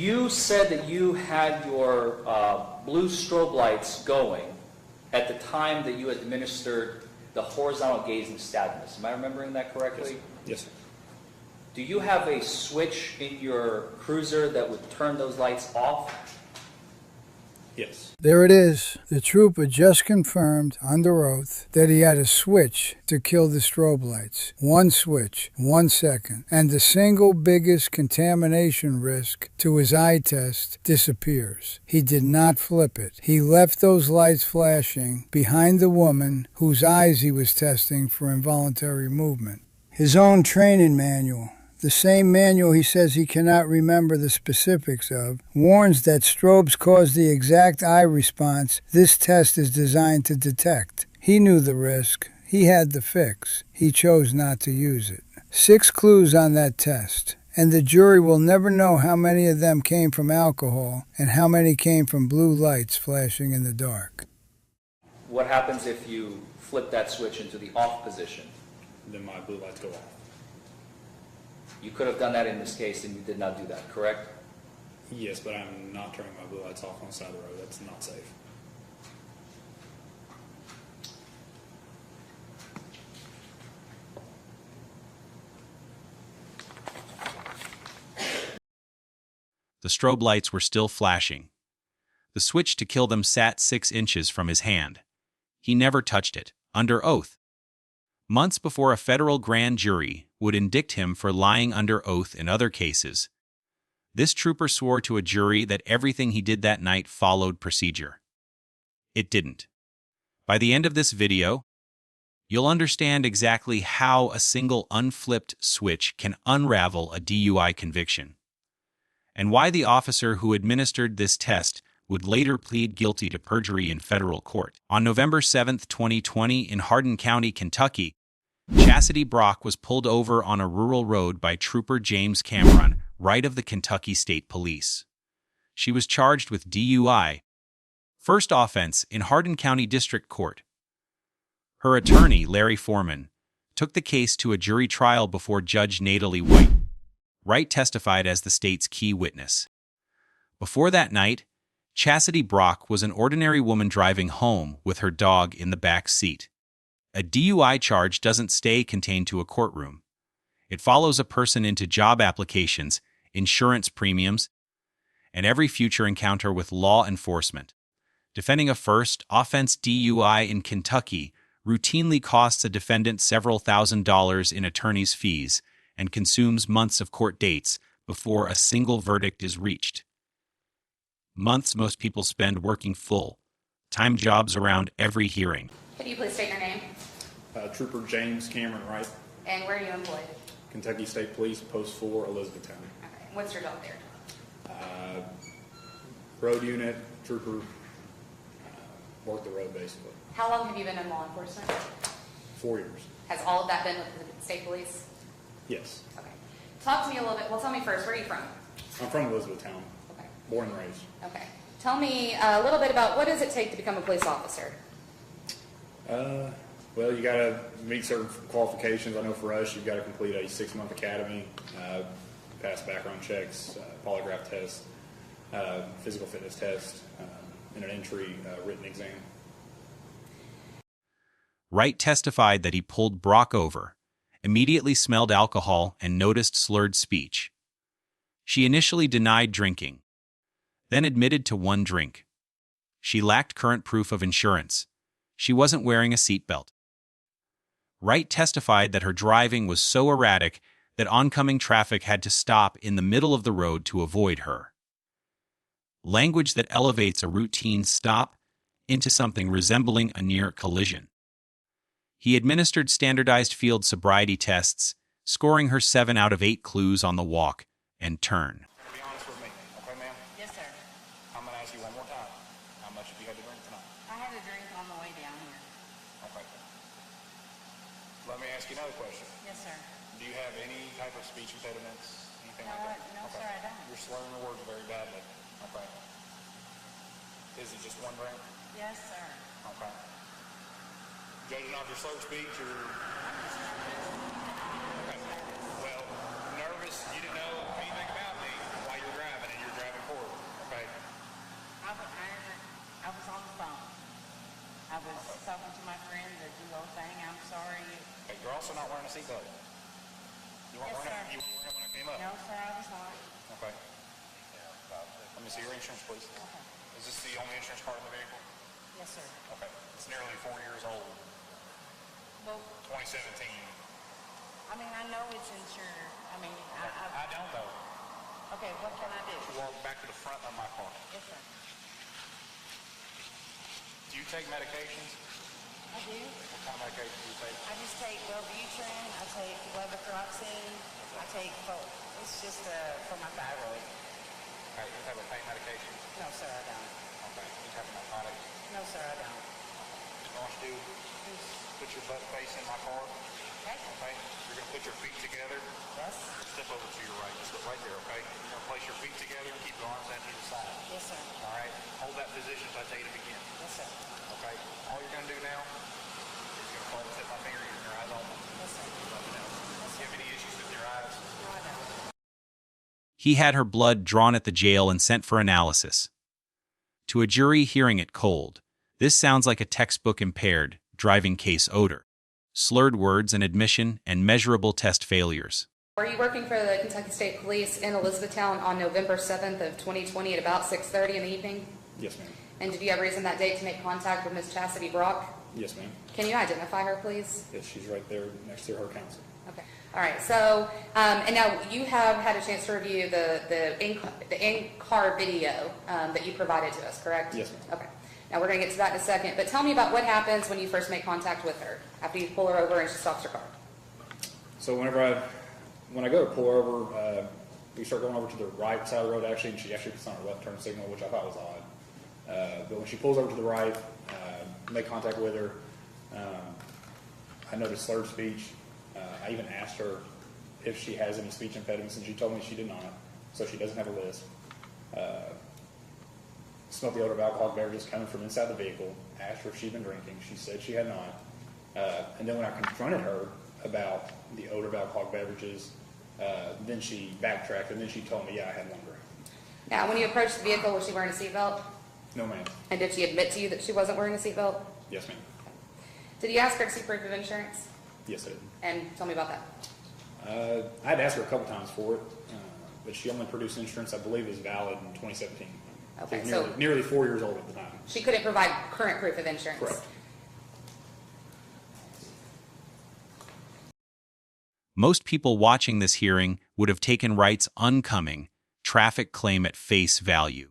You said that you had your blue strobe lights going at the time that you administered the horizontal gazing stabness. Am I remembering that correctly? Yes, sir. Do you have a switch in your cruiser that would turn those lights off? Yes. There it is. The trooper just confirmed under oath that he had a switch to kill the strobe lights. One switch, 1 second, and the single biggest contamination risk to his eye test disappears. He did not flip it. He left those lights flashing behind the woman whose eyes he was testing for involuntary movement. His own training manual, the same manual he says he cannot remember the specifics of, warns that strobes cause the exact eye response this test is designed to detect. He knew the risk. He had the fix. He chose not to use it. 6 clues on that test, and the jury will never know how many of them came from alcohol and how many came from blue lights flashing in the dark. What happens if you flip that switch into the off position? Then my blue lights go off. You could have done that in this case, and you did not do that, correct? Yes, but I'm not turning my blue lights off on the side of the road. That's not safe. The strobe lights were still flashing. The switch to kill them sat 6 inches from his hand. He never touched it, under oath. Months before a federal grand jury would indict him for lying under oath in other cases, this trooper swore to a jury that everything he did that night followed procedure. It didn't. By the end of this video, you'll understand exactly how a single unflipped switch can unravel a DUI conviction, and why the officer who administered this test would later plead guilty to perjury in federal court. On November 7, 2020, in Hardin County, Kentucky, Chassidy Brock was pulled over on a rural road by Trooper James Cameron, right of the Kentucky State Police. She was charged with DUI, first offense in Hardin County District Court. Her attorney, Larry Foreman, took the case to a jury trial before Judge Natalie White. Wright testified as the state's key witness. Before that night, Chassidy Brock was an ordinary woman driving home with her dog in the back seat. A DUI charge doesn't stay contained to a courtroom. It follows a person into job applications, insurance premiums, and every future encounter with law enforcement. Defending a first offense DUI in Kentucky routinely costs a defendant several $1,000s in attorney's fees and consumes months of court dates before a single verdict is reached. Months most people spend working full-time jobs around every hearing. Could you please state your name? Trooper James Cameron Wright. And where are you employed? Kentucky State Police, Post 4, Elizabethtown. Okay. What's your job there? Road unit, trooper, work the road basically. How long have you been in law enforcement? 4 years. Has all of that been with the state police? Yes. Okay. Talk to me a little bit. Well, tell me first, where are you from? I'm from Elizabethtown. Okay. Born and raised. Okay. Tell me a little bit about what does it take to become a police officer? Well, you got to meet certain qualifications. I know for us, you've got to complete a 6-month academy, pass background checks, polygraph test, physical fitness test, and an entry written exam. Wright testified that he pulled Brock over, immediately smelled alcohol, and noticed slurred speech. She initially denied drinking, then admitted to 1 drink. She lacked current proof of insurance. She wasn't wearing a seatbelt. Wright testified that her driving was so erratic that oncoming traffic had to stop in the middle of the road to avoid her. Language that elevates a routine stop into something resembling a near collision. He administered standardized field sobriety tests, scoring her 7 out of 8 clues on the walk and turn. Be honest with me, okay, ma'am? Yes, sir. I'm going to ask you one more time. How much have you had to drink tonight? I had a drink on the way down here. Okay. Let me ask you another question. Yes, sir. Do you have any type of speech impediments? Anything No, like that? no, Okay. sir, I don't. You're slurring the words very badly. Okay. Is it just 1 drink? Yes, sir. Okay. Judging off your slurred speech, you're... Okay. Well, nervous, you didn't know anything about me while you were driving, and you're driving also not wearing a seatbelt? You weren't Yes, wearing it, sir. you weren't wearing it when I came up? No, sir, I was not. Okay. Let me see your insurance, please. Is this the only insurance card in the vehicle? Yes, sir. Okay. It's nearly 4 years old. Well, 2017. I mean, I know it's insured. I mean, I don't know. okay, what can I do? Walk back to the front of my car. Yes, sir. Do you take medications? I do. What kind of medication do you take? I just take Wellbutrin, I take levothyroxine, I take, it's just for my thyroid. Okay. You have a pain medication? No, sir, I don't. Okay. You have a narcotic? No, sir, I don't. You know what to do? Put your butt face in my car. Okay? Okay? You're going to put your feet together. Yes? Step over to your right. Just look right there, okay? You're going to place your feet together and keep your arms out to the side. Yes, sir. All right? Hold that position until I tell you to begin. Yes, sir. Okay? All you're going to do now is you're going to hold and set my finger in your eyes open. Yes, sir. Nothing else. Do you have any issues with your eyes? No, I don't. He had her blood drawn at the jail and sent for analysis. To a jury hearing it cold, this sounds like a textbook impaired driving case odor, slurred words and admission, and measurable test failures. Were you working for the Kentucky State Police in Elizabethtown on November 7th of 2020 at about 6:30 in the evening? Yes, ma'am. And did you have reason that date to make contact with Ms. Chassidy Brock? Yes, ma'am. Can you identify her, please? Yes, she's right there next to her counsel. Okay. All right. So, and now you have had a chance to review the in-car video that you provided to us, correct? Yes, ma'am. Okay. Now we're going to get to that in a second, but tell me about what happens when you first make contact with her after you pull her over and she stops her car. So when I go to pull her over, we start going over to the right side of the road actually, and she actually puts on her left turn signal, which I thought was odd. But when she pulls over to the right, make contact with her, I noticed slurred speech. I even asked her if she has any speech impediments, and she told me she did not, so she doesn't have a list. Smelled the odor of alcoholic beverages coming from inside the vehicle. Asked her if she'd been drinking. She said she had not. And then when I confronted her about the odor of alcoholic beverages, then she backtracked, and then she told me, yeah, I had one drink. Now, when you approached the vehicle, was she wearing a seatbelt? No, ma'am. And did she admit to you that she wasn't wearing a seatbelt? Yes, ma'am. Did you ask her to see proof of insurance? Yes, I did. And tell me about that. I had asked her a couple times for it, but she only produced insurance I believe is valid in 2017. Okay, So so nearly 4 years old at the time. she couldn't provide current proof of insurance? Correct. Most people watching this hearing would have taken Wright's oncoming traffic claim at face value.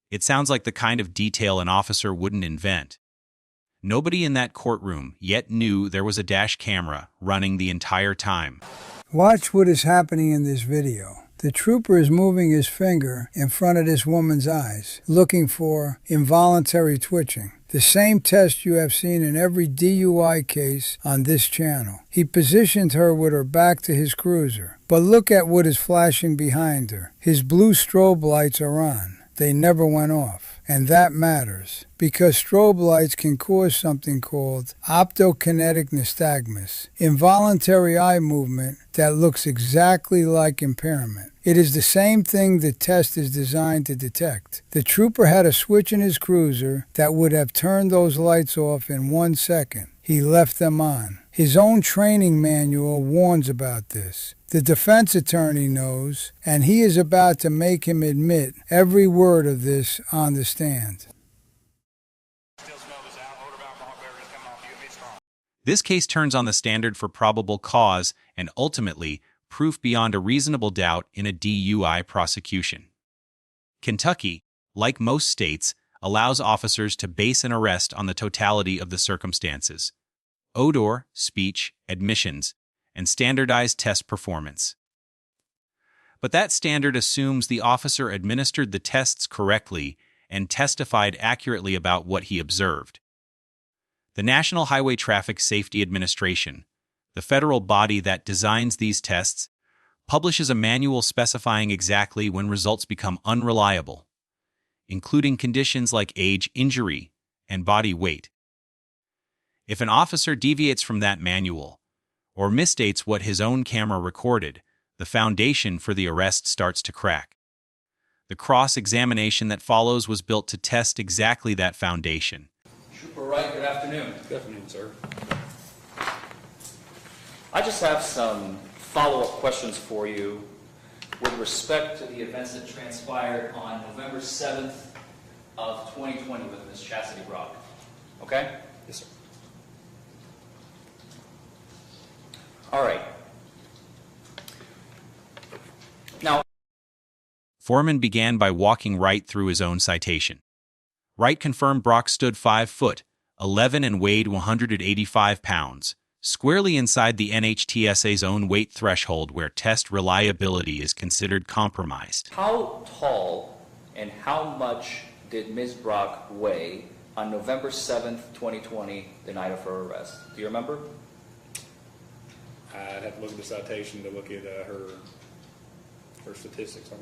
It sounds like the kind of detail an officer wouldn't invent. Nobody in that courtroom yet knew there was a dash camera running the entire time. Watch what is happening in this video. The trooper is moving his finger in front of this woman's eyes, looking for involuntary twitching. The same test you have seen in every DUI case on this channel. He positioned her with her back to his cruiser. But look at what is flashing behind her. His blue strobe lights are on. They never went off. And that matters, because strobe lights can cause something called optokinetic nystagmus, involuntary eye movement that looks exactly like impairment. It is the same thing the test is designed to detect. The trooper had a switch in his cruiser that would have turned those lights off in 1 second. He left them on. His own training manual warns about this. The defense attorney knows, and he is about to make him admit every word of this on the stand. Still smell this odor of alcohol beverages coming off you. It's strong. This case turns on the standard for probable cause and ultimately proof beyond a reasonable doubt in a DUI prosecution. Kentucky, like most states, allows officers to base an arrest on the totality of the circumstances: odor, speech, admissions, and standardized test performance. But that standard assumes the officer administered the tests correctly and testified accurately about what he observed. The National Highway Traffic Safety Administration, the federal body that designs these tests, publishes a manual specifying exactly when results become unreliable, including conditions like age, injury, and body weight. If an officer deviates from that manual, or misstates what his own camera recorded, the foundation for the arrest starts to crack. The cross-examination that follows was built to test exactly that foundation. Trooper Wright, good afternoon. Good afternoon, sir. I just have some follow-up questions for you with respect to the events that transpired on November 7th of 2020 with Ms. Chassidy Brock. Okay? Yes, sir. All right. Now, Foreman began by walking Wright through his own citation. Wright confirmed Brock stood 5 foot, 11 and weighed 185 pounds, squarely inside the NHTSA's own weight threshold where test reliability is considered compromised. how tall and how much did Ms. Brock weigh on November 7th, 2020, the night of her arrest? Do you remember? I'd have to look at the citation to look at her statistics on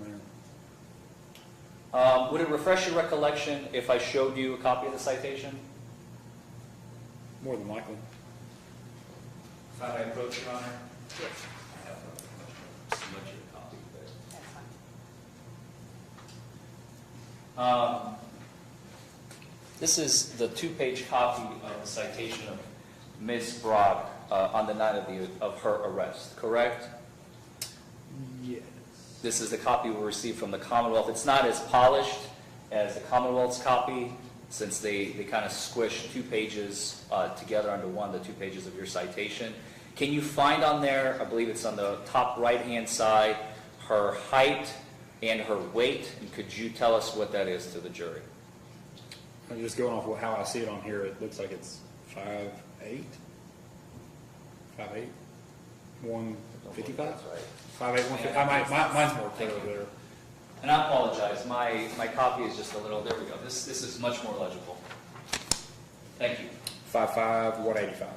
there. Would it refresh your recollection if I showed you a copy of the citation? More than likely. If I may approach, Your Honor? Yes, I have a submit you a copy, but... that's fine. This is the 2-page copy of the citation of Ms. Brock on the night of her arrest, correct? Yes. This is the copy we received from the Commonwealth. It's not as polished as the Commonwealth's copy, since they kind of squished 2 pages together under one, the 2 pages of your citation. Can you find on there, I believe it's on the top right-hand side, her height and her weight? And could you tell us what that is to the jury? I'm just going off how I see it on here. It looks like it's 5'8". 5'8", 155. That's right. 5'8", 150. Mine's more clear over there. And I apologize, my copy is just a little, there we go. This is much more legible. Thank you. 5'5", 185.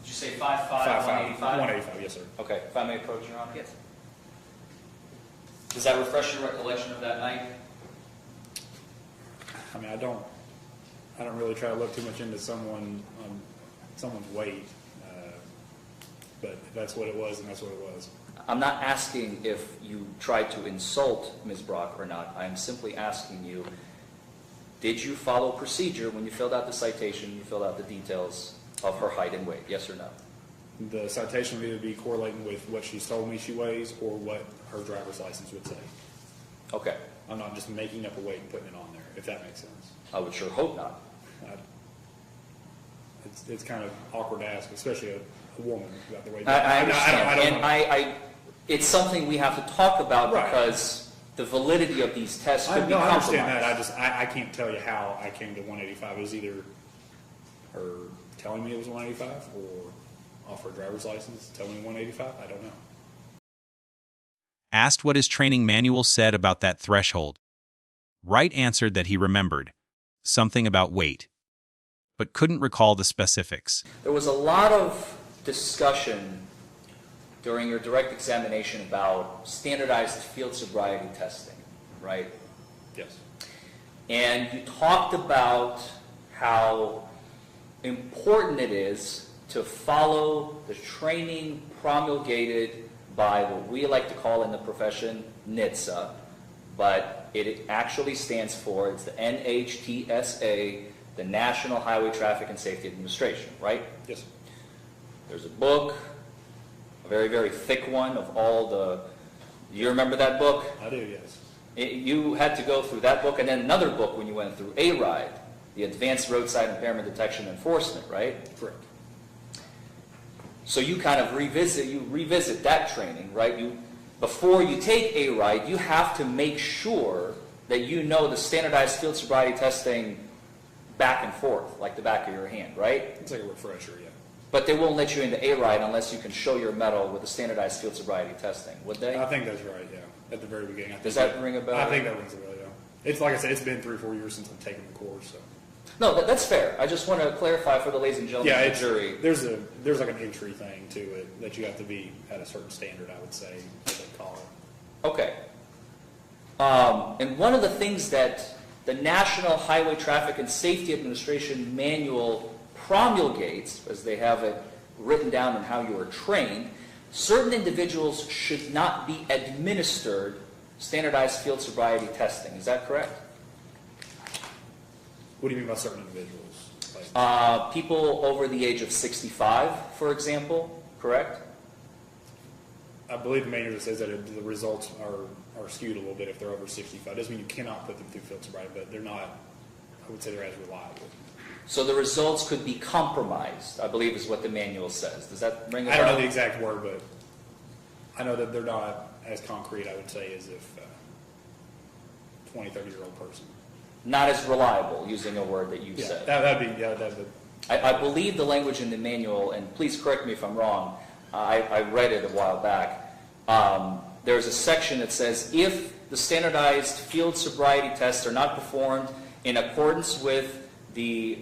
Did you say 5'5", 5'5", 185? 185. Yes, sir. Okay, if I may approach, Your Honor? Yes. Does that refresh your recollection of that night? I mean, I don't really try to look too much into someone's weight, but if that's what it was, then that's what it was. I'm not asking if you tried to insult Ms. Brock or not. I'm simply asking you, did you follow procedure when you filled out the citation, you filled out the details of her height and weight, yes or no? The citation would either be correlating with what she's told me she weighs or what her driver's license would say. Okay, I'm not just making up a weight and putting it on there, if that makes sense. I would sure hope not. It's kind of awkward to ask, especially a woman about the way. I understand, I don't and know. it's something we have to talk about Right. because the validity of these tests could be No, I compromised. understand that. I can't tell you how I came to 185. It was either her telling me it was 185 or off her driver's license telling me 185. I don't know. Asked what his training manual said about that threshold, Wright answered that he remembered something about weight, but couldn't recall the specifics. There was a lot of discussion during your direct examination about standardized field sobriety testing, right? Yes. And you talked about how important it is to follow the training promulgated by what we like to call in the profession NHTSA, but it actually stands for, it's the NHTSA, the National Highway Traffic and Safety Administration, right? Yes, sir. There's a book, a very, very thick one of all the, you remember that book? I do, yes. You had to go through that book and then another book when you went through ARIDE, the Advanced Roadside Impairment Detection Enforcement, right? Correct. So you kind of revisit that training, right? Before you take ARIDE, you have to make sure that you know the standardized field sobriety testing back and forth, like the back of your hand, right? It's like a refresher, yeah. But they won't let you into ARIDE unless you can show your medal with the standardized field sobriety testing, would they? I think that's right, yeah. At the very beginning. Does that ring a bell? I think that rings a bell, yeah. It's like I said, it's been 3 or 4 years since I've taken the course, so. No, that's fair. I just want to clarify for the ladies and gentlemen Yeah, of the jury. there's like an entry thing to it that you have to be at a certain standard, I would say, what they call it. Okay. And one of the things that the National Highway Traffic and Safety Administration manual promulgates, as they have it written down on how you are trained, certain individuals should not be administered standardized field sobriety testing. Is that correct? What do you mean by certain individuals? Like, people over the age of 65, for example, correct? I believe the manual says that the results are skewed a little bit if they're over 65. Doesn't mean you cannot put them through field sobriety, but they're not, I would say they're as reliable. So the results could be compromised, I believe is what the manual says. Does that ring a bell? I don't know the exact word, but I know that they're not as concrete, I would say, as if 20, 30-year-old person. Not as reliable, using a word that you Yeah, said. that'd be. I believe the language in the manual, and please correct me if I'm wrong, I read it a while back. There's a section that says, if the standardized field sobriety tests are not performed in accordance with the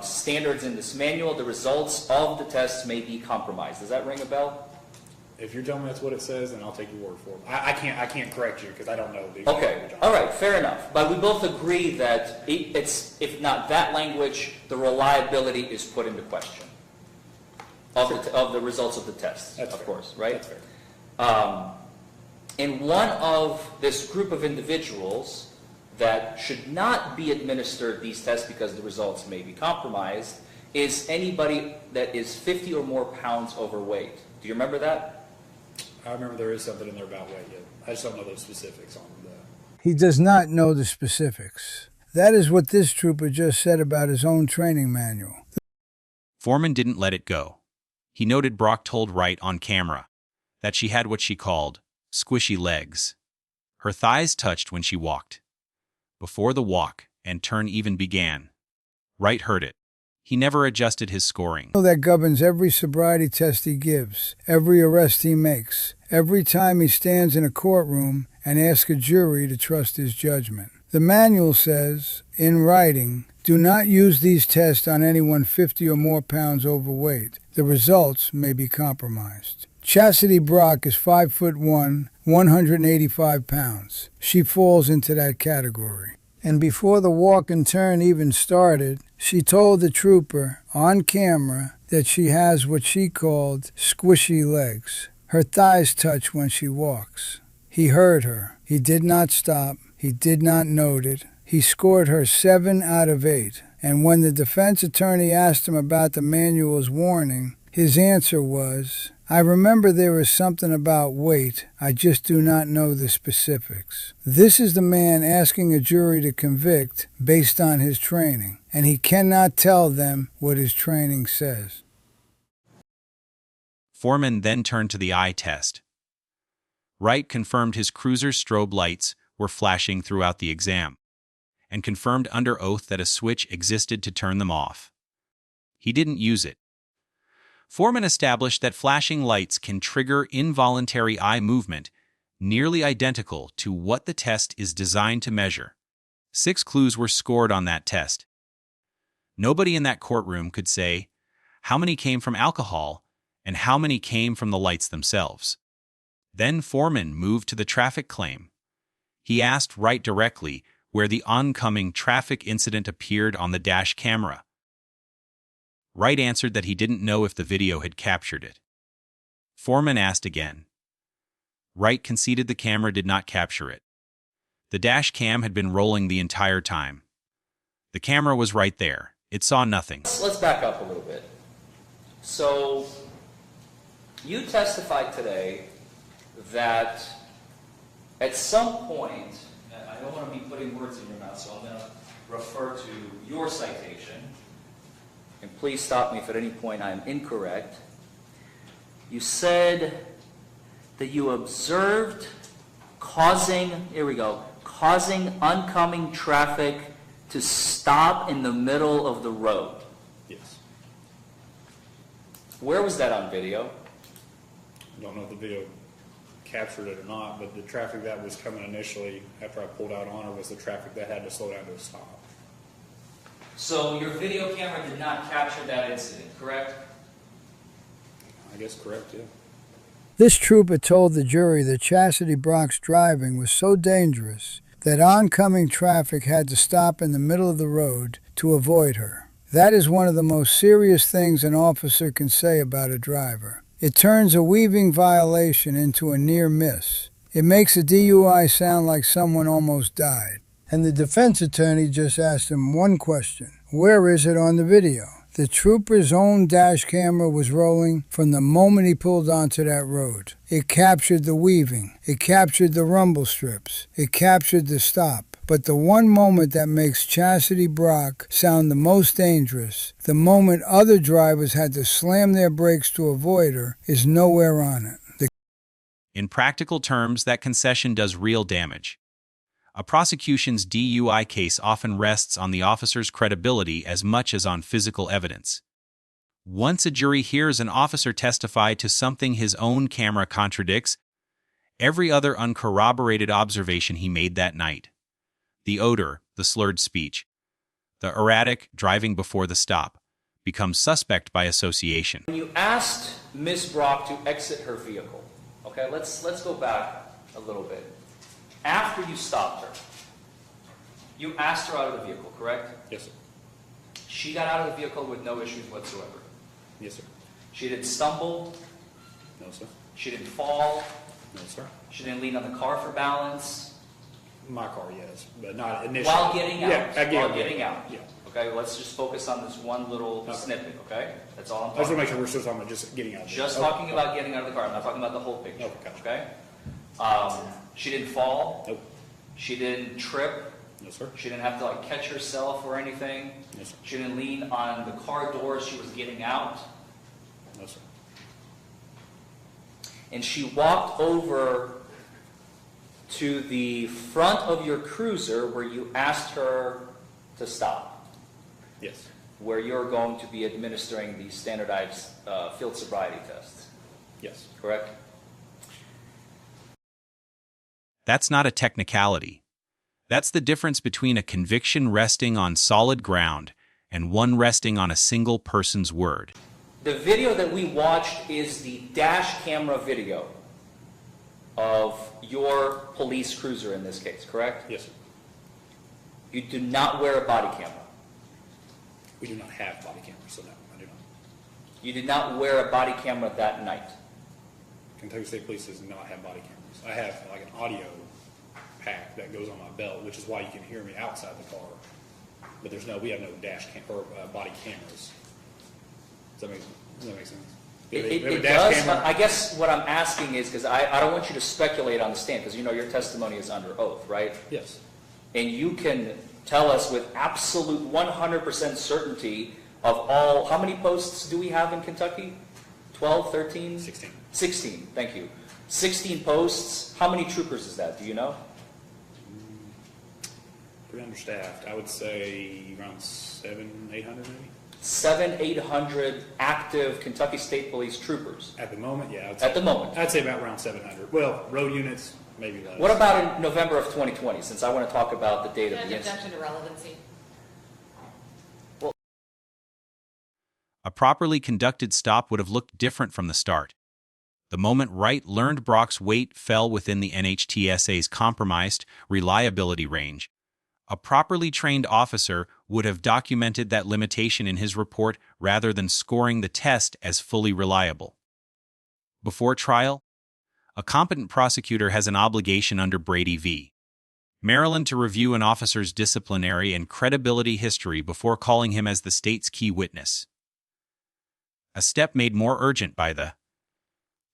standards in this manual, the results of the tests may be compromised. Does that ring a bell? If you're telling me that's what it says, then I'll take your word for it. I can't correct you because I don't know the exact Okay, language. all right, fair enough. But we both agree that it's, if not that language, the reliability is put into question of the results of the tests, That's of fair. course, right? That's fair. And one of this group of individuals that should not be administered these tests because the results may be compromised is anybody that is 50 or more pounds overweight. Do you remember that? I remember there is something in there about weight. Yeah. I just don't know those specifics on the. He does not know the specifics. That is what this trooper just said about his own training manual. Foreman didn't let it go. He noted Brock told Wright on camera that she had what she called squishy legs. Her thighs touched when she walked. Before the walk and turn even began, Wright heard it. He never adjusted his scoring. That governs every sobriety test he gives, every arrest he makes, every time he stands in a courtroom and asks a jury to trust his judgment. The manual says, in writing, do not use these tests on anyone 50 or more pounds overweight. The results may be compromised. Chassidy Brock is 5'1", 185 pounds. She falls into that category. And before the walk and turn even started, she told the trooper on camera that she has what she called squishy legs. Her thighs touch when she walks. He heard her. He did not stop. He did not note it. He scored her 7 out of 8. And when the defense attorney asked him about the manual's warning, his answer was, I remember there was something about weight. I just do not know the specifics. This is the man asking a jury to convict based on his training, and he cannot tell them what his training says. Foreman then turned to the eye test. Wright confirmed his cruiser's strobe lights were flashing throughout the exam, and confirmed under oath that a switch existed to turn them off. He didn't use it. Foreman established that flashing lights can trigger involuntary eye movement, nearly identical to what the test is designed to measure. 6 clues were scored on that test. Nobody in that courtroom could say how many came from alcohol and how many came from the lights themselves. Then Foreman moved to the traffic claim. He asked Wright directly where the oncoming traffic incident appeared on the dash camera. Wright answered that he didn't know if the video had captured it. Foreman asked again. Wright conceded the camera did not capture it. The dash cam had been rolling the entire time. The camera was right there. It saw nothing. Let's back up a little bit. So, you testified today that at some point, and I don't want to be putting words in your mouth, so I'm going to refer to your citation. And please stop me if at any point I'm incorrect. You said that you observed causing oncoming traffic to stop in the middle of the road. Yes. Where was that on video? I don't know if the video captured it or not, but the traffic that was coming initially after I pulled out on her was the traffic that had to slow down to a stop. So your video camera did not capture that incident, correct? I guess correct, yeah. This trooper told the jury that Chassidy Brock's driving was so dangerous that oncoming traffic had to stop in the middle of the road to avoid her. That is one of the most serious things an officer can say about a driver. It turns a weaving violation into a near miss. It makes a DUI sound like someone almost died. And the defense attorney just asked him one question. Where is it on the video? The trooper's own dash camera was rolling from the moment he pulled onto that road. It captured the weaving. It captured the rumble strips. It captured the stop. But the one moment that makes Chassidy Brock sound the most dangerous, the moment other drivers had to slam their brakes to avoid her, is nowhere on it. In practical terms, that concession does real damage. A prosecution's DUI case often rests on the officer's credibility as much as on physical evidence. Once a jury hears an officer testify to something his own camera contradicts, every other uncorroborated observation he made that night, the odor, the slurred speech, the erratic driving before the stop, becomes suspect by association. When you asked Ms. Brock to exit her vehicle, okay, let's go back a little bit. After you stopped her, you asked her out of the vehicle, correct? Yes, sir. She got out of the vehicle with no issues whatsoever. Yes, sir. She didn't stumble. No, sir. She didn't fall. No, sir. She didn't lean on the car for balance. My car, yes, but not initially. While getting out. Yeah, While getting out. Yeah. Okay, let's just focus on this one little snippet, okay? That's all I'm I just talking want to about. make sure we're still talking about just getting out. Just talking about getting out of the car. I'm not talking about the whole picture, Okay, gotcha. okay? She didn't fall. Nope. She didn't trip. No, sir. She didn't have to catch herself or anything. No, sir. She didn't lean on the car door as she was getting out. No, sir. And she walked over to the front of your cruiser where you asked her to stop, Yes. where you're going to be administering the standardized field sobriety test, Yes. correct? That's not a technicality. That's the difference between a conviction resting on solid ground and one resting on a single person's word. The video that we watched is the dash camera video of your police cruiser in this case, correct? Yes, sir. You do not wear a body camera. We do not have body cameras, so no, I do not. You did not wear a body camera that night. Kentucky State Police does not have body cameras. I have like an audio pack that goes on my belt, which is why you can hear me outside the car. But we have no dash cam or body cameras. Does that make sense? We have It a dash does. camera. I guess what I'm asking is, because I don't want you to speculate on the stand, because you know your testimony is under oath, right? Yes. And you can tell us with absolute 100% certainty of all, how many posts do we have in Kentucky? 12, 13? 16. 16, thank you. 16 posts. How many troopers is that? Do you know? Pretty understaffed. I would say around 700, 800 maybe. 700, 800 active Kentucky State Police troopers. At the moment, yeah. At the moment. I'd say about around 700. Well, road units, maybe less. What about in November of 2020, since I want to talk about the date of the incident? Objection to relevancy. A properly conducted stop would have looked different from the start. The moment Wright learned Brock's weight fell within the NHTSA's compromised reliability range, a properly trained officer would have documented that limitation in his report rather than scoring the test as fully reliable. Before trial, a competent prosecutor has an obligation under Brady v. Maryland to review an officer's disciplinary and credibility history before calling him as the state's key witness. A step made more urgent by the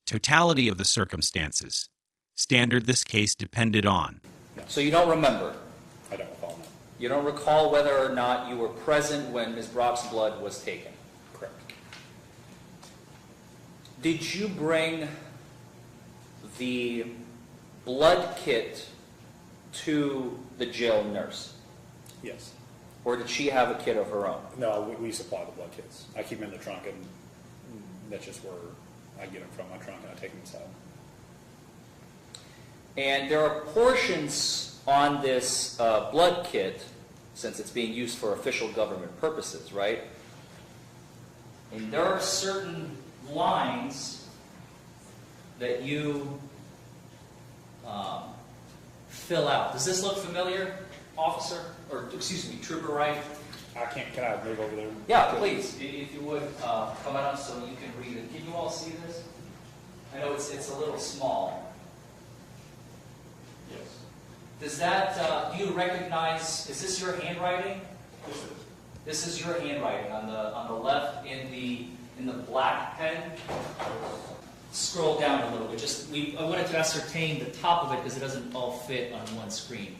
totality of the circumstances. Standard this case depended on. So you don't remember? I don't recall, no. You don't recall whether or not you were present when Ms. Brock's blood was taken? Correct. Did you bring the blood kit to the jail nurse? Yes. Or did she have a kit of her own? No, we supply the blood kits. I keep them in the trunk, and that's just where I get them from my trunk, and I take them inside. And there are portions on this blood kit, since it's being used for official government purposes, right? And there are certain lines that you fill out. Does this look familiar, officer? Or, excuse me, Trooper Wright? Can I move over there? Yeah, please, if you would, come on so you can read it. Can you all see this? I know it's a little small. Yes. Does that, do you recognize, is this your handwriting? This is your handwriting on the left in the black pen. Scroll down a little bit. I wanted to ascertain the top of it because it doesn't all fit on one screen.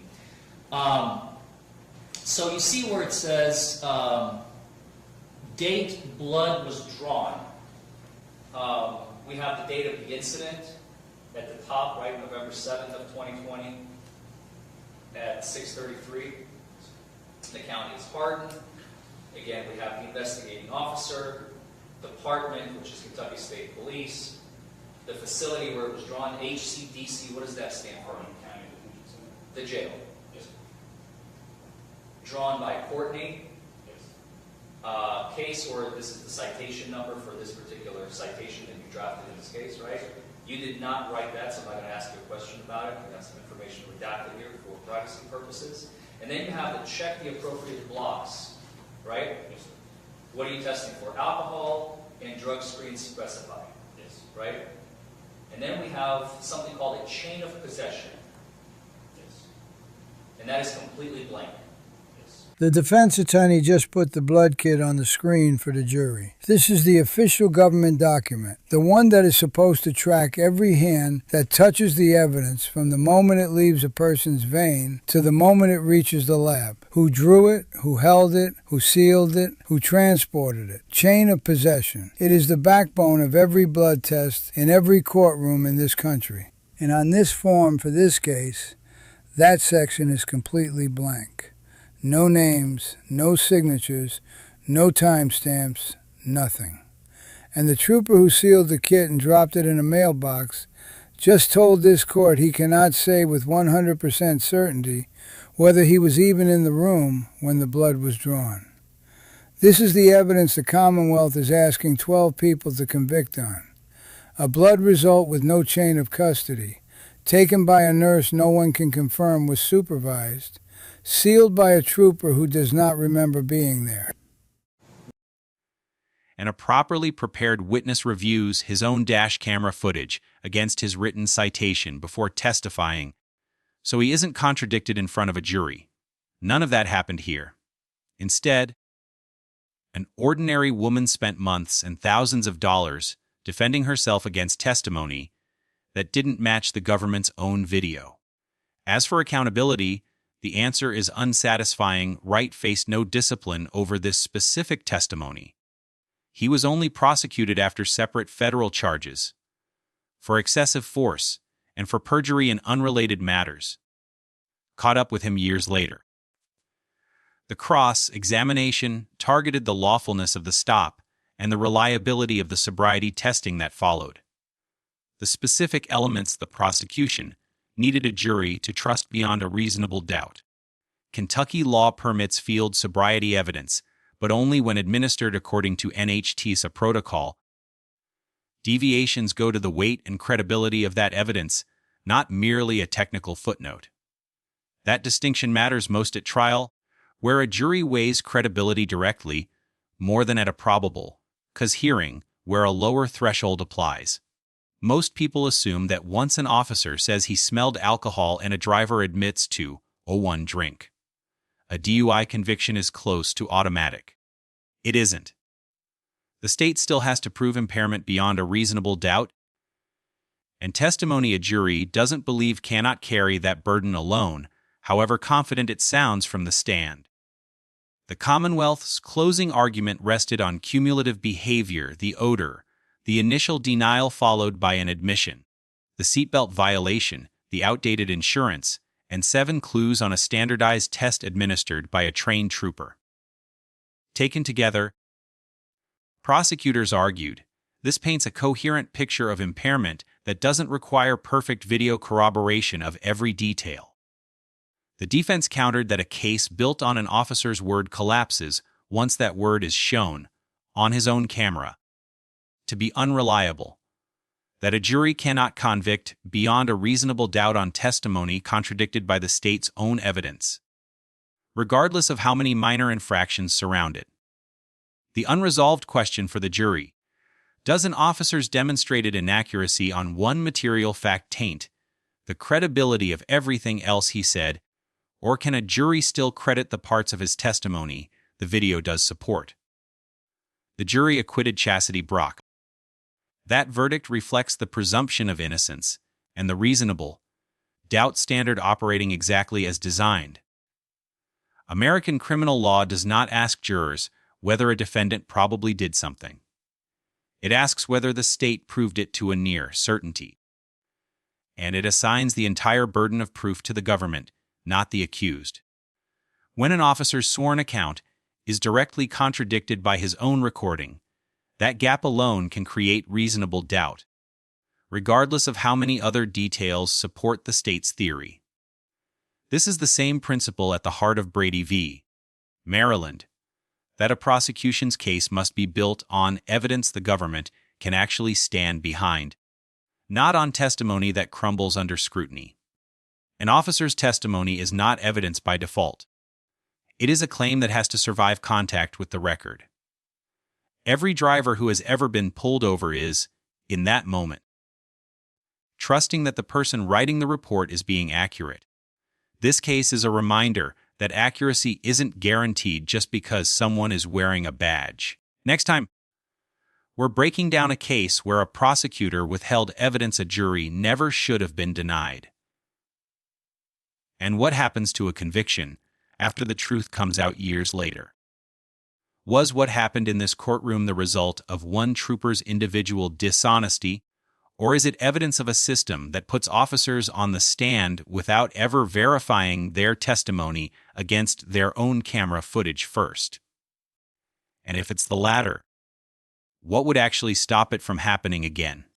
So you see where it says date blood was drawn. We have the date of the incident at the top, right, November 7th of 2020 at 6:33. The county is Hardin. Again, we have the investigating officer, department, which is Kentucky State Police, the facility where it was drawn, HCDC, what does that stand for? Hardin County Detention Center. The jail. Yes. Drawn by Courtney. Yes. Case, or this is the citation number for this particular citation that you drafted in this case, right? You did not write that, so I'm not going to ask you a question about it. We got some information redacted here for privacy purposes. And then you have to check the appropriate blocks, right? Yes, sir. What are you testing for? Alcohol and drug screens specified, Yes. right? And then we have something called a chain of possession, Yes. and that is completely blank. Yes. The defense attorney just put the blood kit on the screen for the jury. This is the official government document, the one that is supposed to track every hand that touches the evidence from the moment it leaves a person's vein to the moment it reaches the lab. Who drew it, who held it, who sealed it, who transported it. Chain of possession. It is the backbone of every blood test in every courtroom in this country. And on this form for this case, that section is completely blank. No names, no signatures, no timestamps, nothing. And the trooper who sealed the kit and dropped it in a mailbox just told this court he cannot say with 100% certainty whether he was even in the room when the blood was drawn. This is the evidence the Commonwealth is asking 12 people to convict on. A blood result with no chain of custody, taken by a nurse no one can confirm was supervised, sealed by a trooper who does not remember being there. And a properly prepared witness reviews his own dash camera footage against his written citation before testifying, so he isn't contradicted in front of a jury. None of that happened here. Instead, an ordinary woman spent months and thousands of dollars defending herself against testimony that didn't match the government's own video. As for accountability, the answer is unsatisfying. Wright faced no discipline over this specific testimony. He was only prosecuted after separate federal charges for excessive force and for perjury in unrelated matters, caught up with him years later. The cross-examination targeted the lawfulness of the stop and the reliability of the sobriety testing that followed. The specific elements the prosecution needed a jury to trust beyond a reasonable doubt. Kentucky law permits field sobriety evidence, but only when administered according to NHTSA protocol. Deviations go to the weight and credibility of that evidence, not merely a technical footnote. That distinction matters most at trial, where a jury weighs credibility directly, more than at a probable, cause hearing, where a lower threshold applies. Most people assume that once an officer says he smelled alcohol and a driver admits to one drink, a DUI conviction is close to automatic. It isn't. The state still has to prove impairment beyond a reasonable doubt, and testimony a jury doesn't believe cannot carry that burden alone, however confident it sounds from the stand. The Commonwealth's closing argument rested on cumulative behavior, the odor, the initial denial followed by an admission, the seatbelt violation, the outdated insurance, and 7 clues on a standardized test administered by a trained trooper. Taken together, prosecutors argued, this paints a coherent picture of impairment that doesn't require perfect video corroboration of every detail. The defense countered that a case built on an officer's word collapses once that word is shown, on his own camera, to be unreliable, that a jury cannot convict beyond a reasonable doubt on testimony contradicted by the state's own evidence, regardless of how many minor infractions surround it. The unresolved question for the jury: does an officer's demonstrated inaccuracy on one material fact taint the credibility of everything else he said, or can a jury still credit the parts of his testimony the video does support. The jury acquitted Chassidy Brock. That verdict reflects the presumption of innocence and the reasonable doubt standard operating exactly as designed. American criminal law does not ask jurors whether a defendant probably did something. It asks whether the state proved it to a near certainty. And it assigns the entire burden of proof to the government, not the accused. When an officer's sworn account is directly contradicted by his own recording, that gap alone can create reasonable doubt, regardless of how many other details support the state's theory. This is the same principle at the heart of Brady v. Maryland, that a prosecution's case must be built on evidence the government can actually stand behind, not on testimony that crumbles under scrutiny. An officer's testimony is not evidence by default. It is a claim that has to survive contact with the record. Every driver who has ever been pulled over is, in that moment, trusting that the person writing the report is being accurate. This case is a reminder that accuracy isn't guaranteed just because someone is wearing a badge. Next time, we're breaking down a case where a prosecutor withheld evidence a jury never should have been denied. And what happens to a conviction after the truth comes out years later? Was what happened in this courtroom the result of one trooper's individual dishonesty, or is it evidence of a system that puts officers on the stand without ever verifying their testimony against their own camera footage first? And if it's the latter, what would actually stop it from happening again?